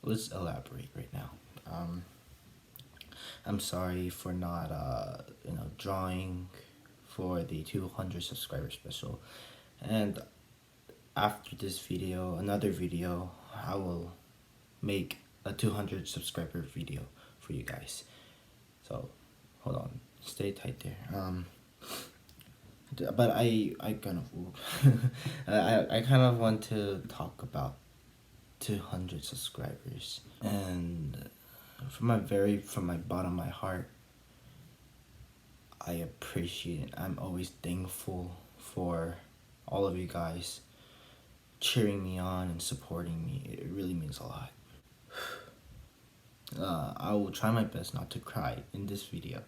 let's elaborate right now. Um, I'm sorry for not drawing for the 200 subscriber special, and after this video, another video, I will make a 200 subscriber video for you guys. So, hold on, stay tight there. But I kind of I kind of want to talk about 200 subscribers, and from my bottom of my heart, I appreciate it. I'm always thankful for all of you guys cheering me on and supporting me. It really means a lot. I will try my best not to cry in this video.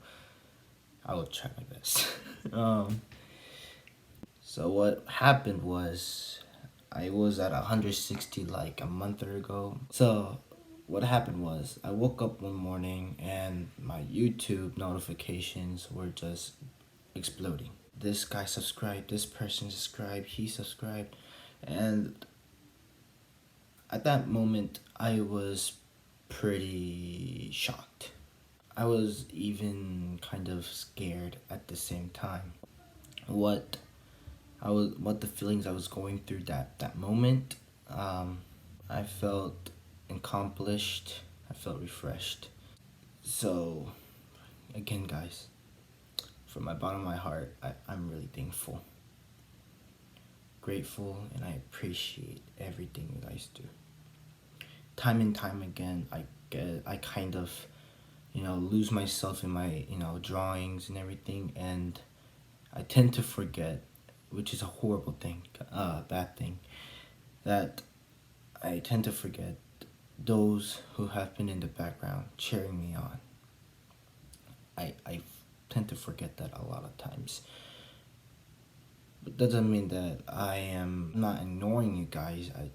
I will try my best. So what happened was I was at 160 like a month ago. So what happened was I woke up one morning and my YouTube notifications were just exploding. This guy subscribed, this person subscribed, he subscribed, and at that moment I was pretty shocked. I was even kind of scared at the same time. What what the feelings I was going through that moment. I felt accomplished. I felt refreshed. So, again, guys, from my bottom of my heart, I'm really thankful, grateful, and I appreciate everything you guys do. Time and time again, I kind of, lose myself in my, drawings and everything, and I tend to forget, which is a horrible thing, bad thing, that I tend to forget those who have been in the background cheering me on. I tend to forget that a lot of times. But that doesn't mean that I am not ignoring you guys. I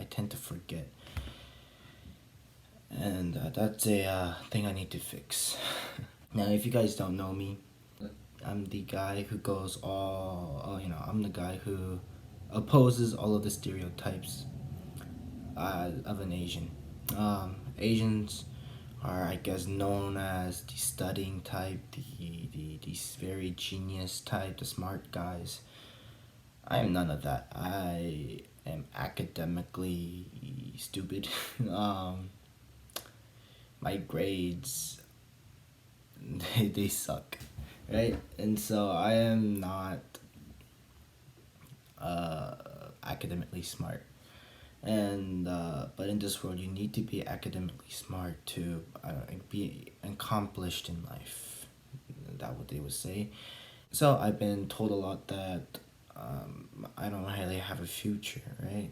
tend to forget. And that's a thing I need to fix. Now, if you guys don't know me, I'm the guy who goes I'm the guy who opposes all of the stereotypes of an Asian. Asians are, I guess, known as the studying type, the very genius type, the smart guys. I am none of that. I am academically stupid. My grades, they suck, right? And so I am not academically smart. And but in this world, you need to be academically smart to be accomplished in life. That's what they would say. So I've been told a lot that I don't really have a future, right?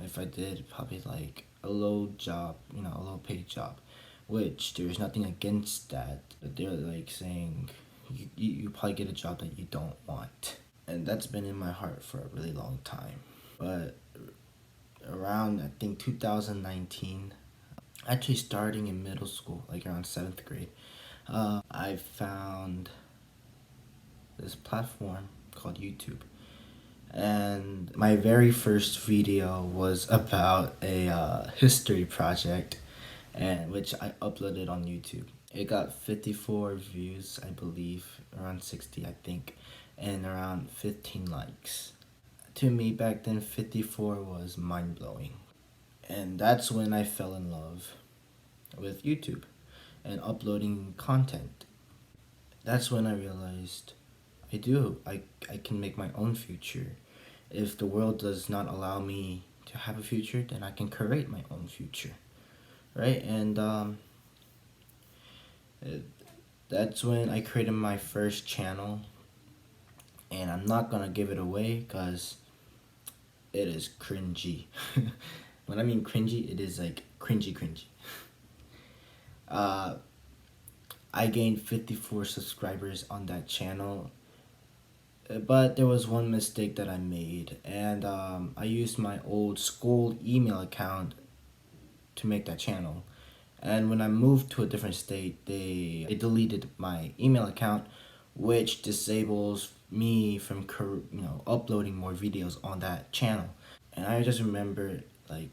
If I did, probably like a low job, a low paid job, which there's nothing against that. But they're like saying you probably get a job that you don't want, and that's been in my heart for a really long time. But around, I think, 2019, actually starting in middle school, like around 7th grade, I found this platform called YouTube. And my very first video was about a history project, and which I uploaded on YouTube. It got 54 views, I believe, around 60, I think, and around 15 likes. To me back then, 54 was mind-blowing. And that's when I fell in love with YouTube and uploading content. That's when I realized I can make my own future. If the world does not allow me to have a future, then I can create my own future, right? And that's when I created my first channel, and I'm not gonna give it away because it is cringy. When I mean cringy, it is like cringy. I gained 54 subscribers on that channel, but there was one mistake that I made, and I used my old school email account to make that channel. And when I moved to a different state, they deleted my email account, which disables me from uploading more videos on that channel. And I just remember, like,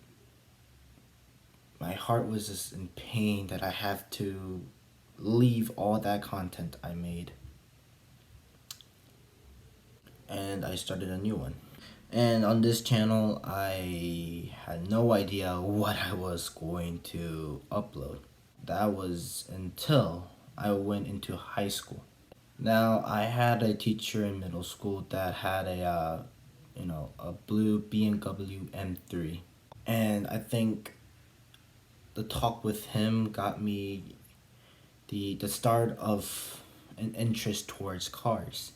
my heart was just in pain that I have to leave all that content I made, and I started a new one. And on this channel, I had no idea what I was going to upload. That was until I went into high school. Now, I had a teacher in middle school that had a blue BMW M3. And I think the talk with him got me the start of an interest towards cars.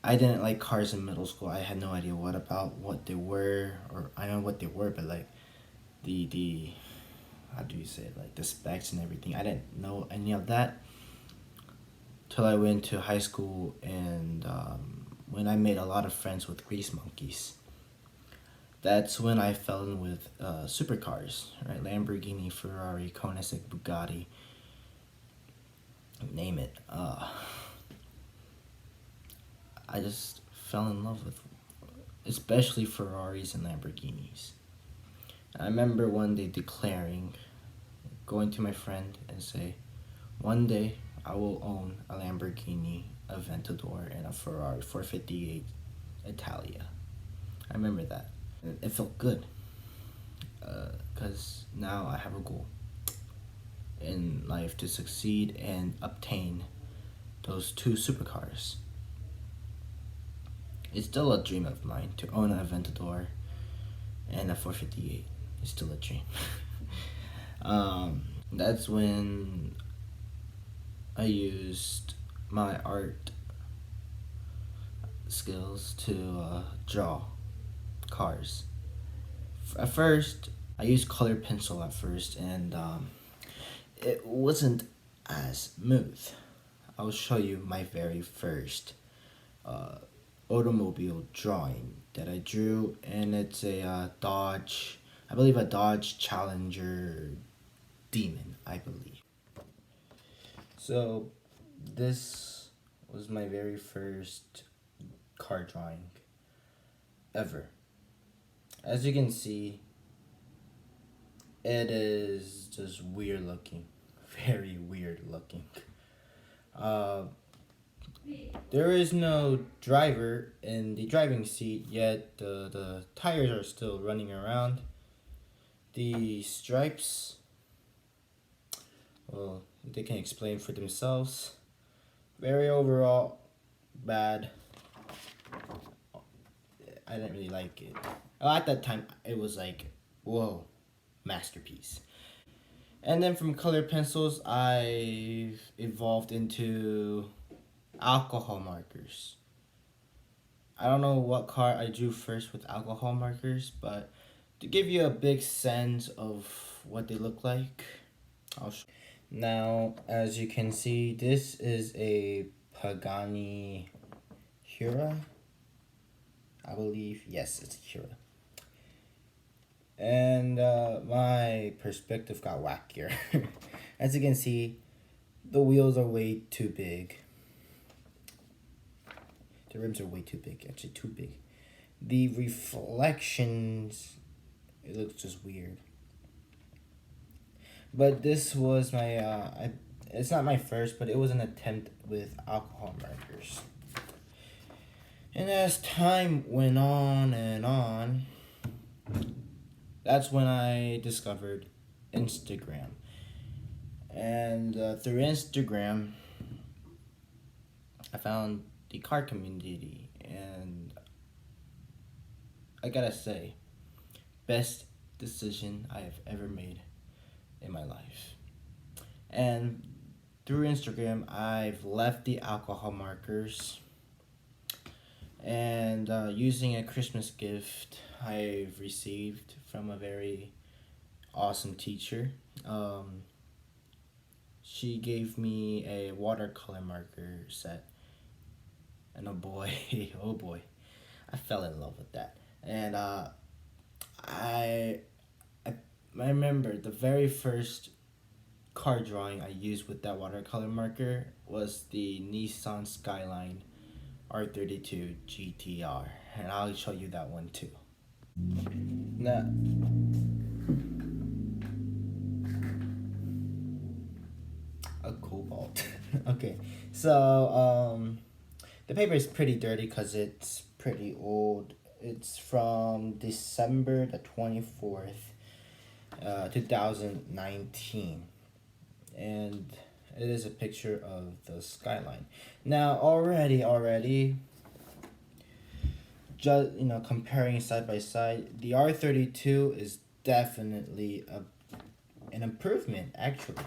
I didn't like cars in middle school. I had no idea what they were, or I know what they were, but like the how do you say it, like the specs and everything. I didn't know any of that till I went to high school, and when I made a lot of friends with grease monkeys. That's when I fell in with supercars, right? Lamborghini, Ferrari, Koenigsegg, Bugatti, name it. I just fell in love with, especially Ferraris and Lamborghinis. I remember one day declaring, going to my friend and say, one day I will own a Lamborghini, a Aventador, and a Ferrari 458 Italia. I remember that. It felt good, because now I have a goal in life to succeed and obtain those two supercars. It's still a dream of mine to own an Aventador and a 458. It's still a dream. That's when I used my art skills to draw cars. At first, I used colored pencil at first, and it wasn't as smooth. I'll show you my very first automobile drawing that I drew, and it's a Dodge, I believe a Dodge Challenger Demon, I believe. So this was my very first car drawing ever. As you can see, it is just weird looking, very weird looking. There is no driver in the driving seat, yet the tires are still running around. The stripes, well, they can explain for themselves. Very overall bad. I didn't really like it. At that time, it was like, whoa, masterpiece. And then from colored pencils, I've evolved into alcohol markers. I don't know what car I drew first with alcohol markers, but to give you a big sense of what they look like, now, as you can see, this is a Pagani Hura. I believe, yes, it's a Hura. And my perspective got wackier. As you can see, the wheels are way too big. The rims are way too big, actually too big. The reflections, it looks just weird. But this was my, it's not my first, but it was an attempt with alcohol markers. And as time went on and on, that's when I discovered Instagram. And through Instagram, I found the car community, and I gotta say, best decision I have ever made in my life. And through Instagram, I've left the alcohol markers, and using a Christmas gift I've received from a very awesome teacher. She gave me a watercolor marker set, and oh boy, oh boy, I fell in love with that. And I remember the very first car drawing I used with that watercolor marker was the Nissan Skyline R32 GTR, and I'll show you that one too. Now, cobalt. Okay, so the paper is pretty dirty because it's pretty old. It's from December the 24th, 2019, and it is a picture of the skyline. Now, already, just comparing side by side, the R32 is definitely an improvement actually.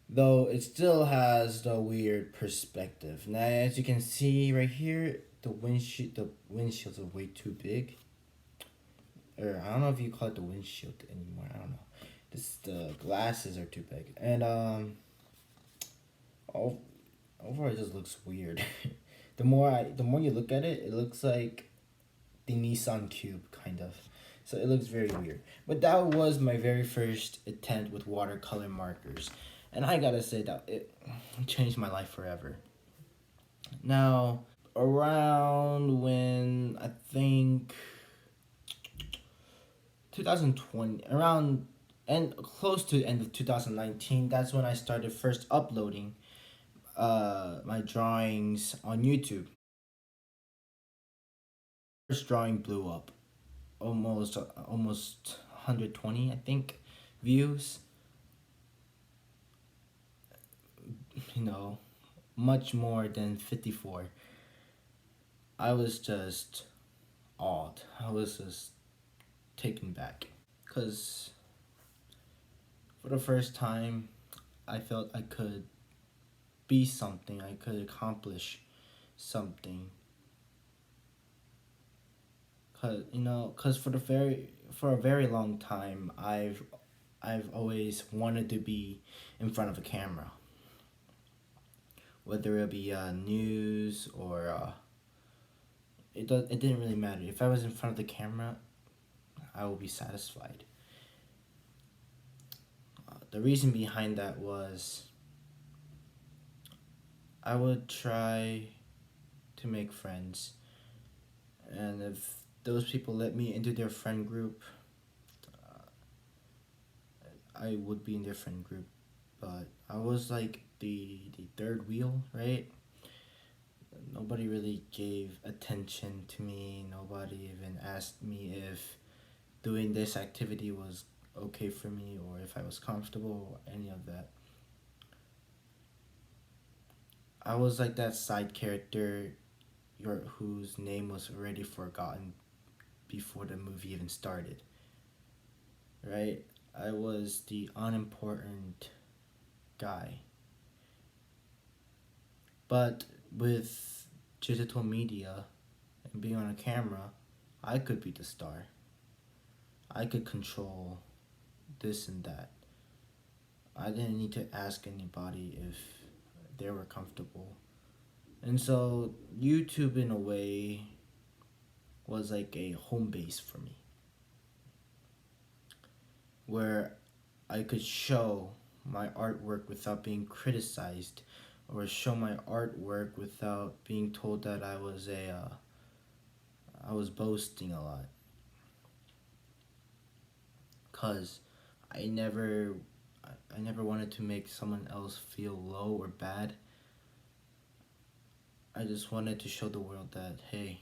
Though it still has the weird perspective. Now, as you can see right here, the windshields are way too big. Or I don't know if you call it the windshield anymore. I don't know. The glasses are too big, and oh, overall it just looks weird. The more you look at it, it looks like the Nissan Cube kind of. So it looks very weird. But that was my very first attempt with watercolor markers. And I gotta say that it changed my life forever. Now, around when I think 2020, around and close to the end of 2019, that's when I started first uploading my drawings on YouTube. First drawing blew up, almost 120, I think, views. You know, much more than 54. I was just awed. I was just taken back. Because for the first time, I felt I could be something, I could accomplish something. Cause for a very long time, I've always wanted to be in front of a camera, whether it be news or it didn't really matter. If I was in front of the camera, I will be satisfied. The reason behind that was I would try to make friends, and if those people let me into their friend group, I would be in their friend group. But I was like the third wheel, right? Nobody really gave attention to me. Nobody even asked me if doing this activity was okay for me or if I was comfortable or any of that. I was like that side character whose name was already forgotten before the movie even started. Right? I was the unimportant guy. But with digital media and being on a camera, I could be the star. I could control this and that. I didn't need to ask anybody if they were comfortable. And so YouTube in a way was like a home base for me, where I could show my artwork without being criticized, or show my artwork without being told that I was boasting a lot. Cause I never I never wanted to make someone else feel low or bad. I just wanted to show the world that, hey,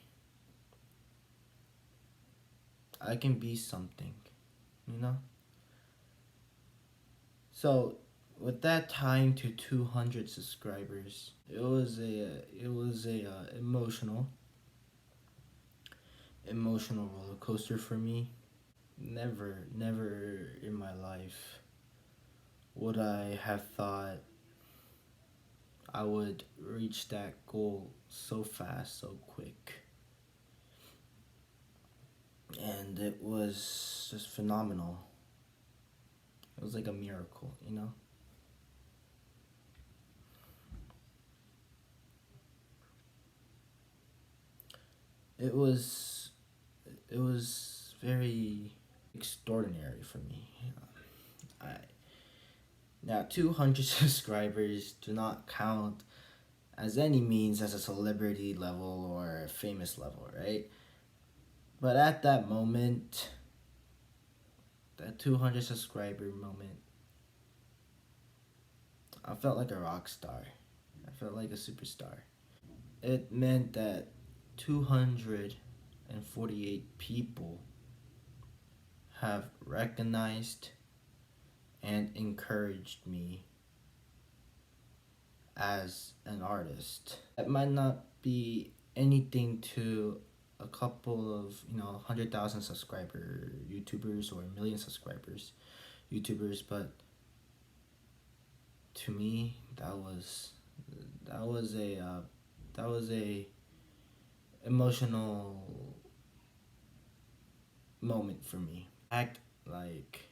I can be something, you know? So, with that time to 200 subscribers, it was a emotional roller coaster for me. Never in my life would I have thought I would reach that goal so fast, so quick. And it was just phenomenal. It was like a miracle, you know? It was it was very extraordinary for me. I Now 200 subscribers do not count as any means as a celebrity level or a famous level, right? But at that moment, that 200 subscriber moment, I felt like a rock star. I felt like a superstar. It meant that 248 people have recognized and encouraged me as an artist. It might not be anything to a couple of 100,000 subscriber YouTubers or a million subscribers YouTubers, but to me that was a emotional moment for me. Act like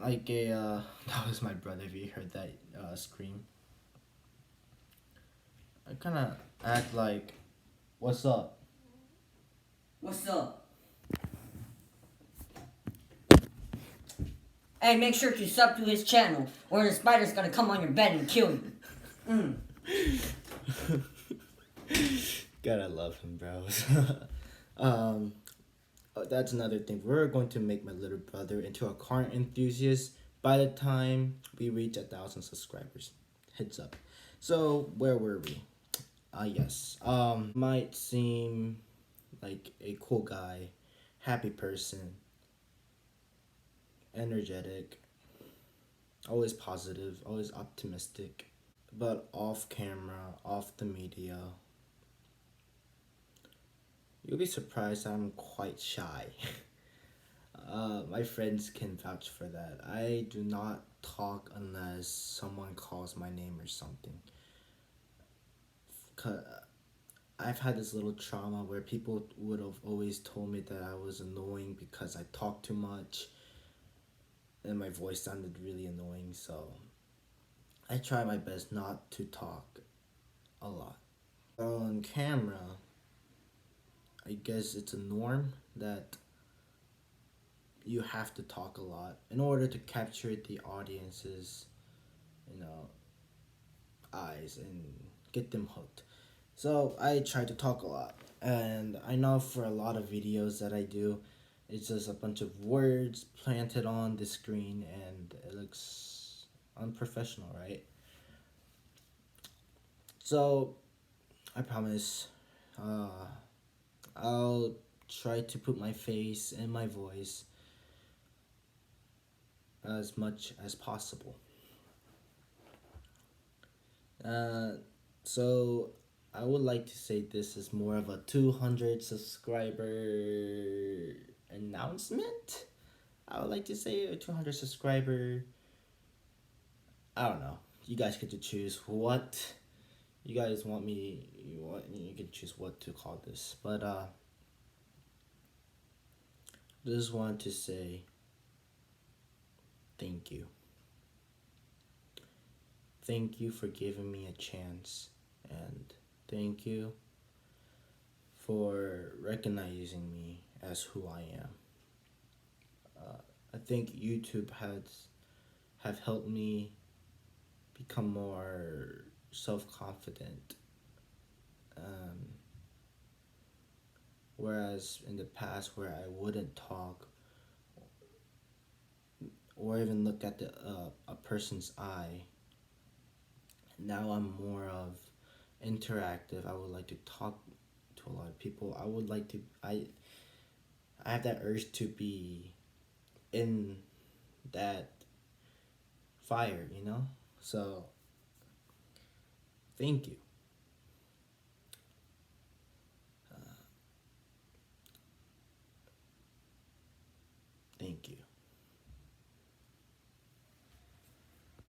a that was my brother. If you heard that scream, I kind of act like, "What's up?" What's up? Hey, make sure to sub to his channel, or the spider's gonna come on your bed and kill you. God, I love him, bros. That's another thing. We're going to make my little brother into a car enthusiast by the time we reach 1,000 subscribers. Heads up. So where were we? Yes. Might seem like a cool guy, happy person, energetic, always positive, always optimistic. But off camera, off the media, you'll be surprised I'm quite shy. My friends can vouch for that. I do not talk unless someone calls my name or something. Cause I've had this little trauma where people would have always told me that I was annoying because I talked too much and my voice sounded really annoying, so I try my best not to talk a lot. On camera, I guess it's a norm that you have to talk a lot in order to capture the audience's, you know, eyes and get them hooked. So I try to talk a lot, and I know for a lot of videos that I do, it's just a bunch of words planted on the screen, and it looks unprofessional, right? So I promise, uh, I'll try to put my face and my voice as much as possible. Uh, so I would like to say this is more of a 200 subscriber announcement. I would like to say a 200 subscriber. I don't know. You guys get to choose what you guys want me. You can choose what to call this. But just want to say thank you. Thank you for giving me a chance, and thank you for recognizing me as who I am. I think YouTube have helped me become more self-confident. Um, Whereas in the past, where I wouldn't talk or even look at a person's eye, now I'm more of interactive. I would like to talk to a lot of people. I would like to. I have that urge to be in that fire, you know? So, thank you. Thank you.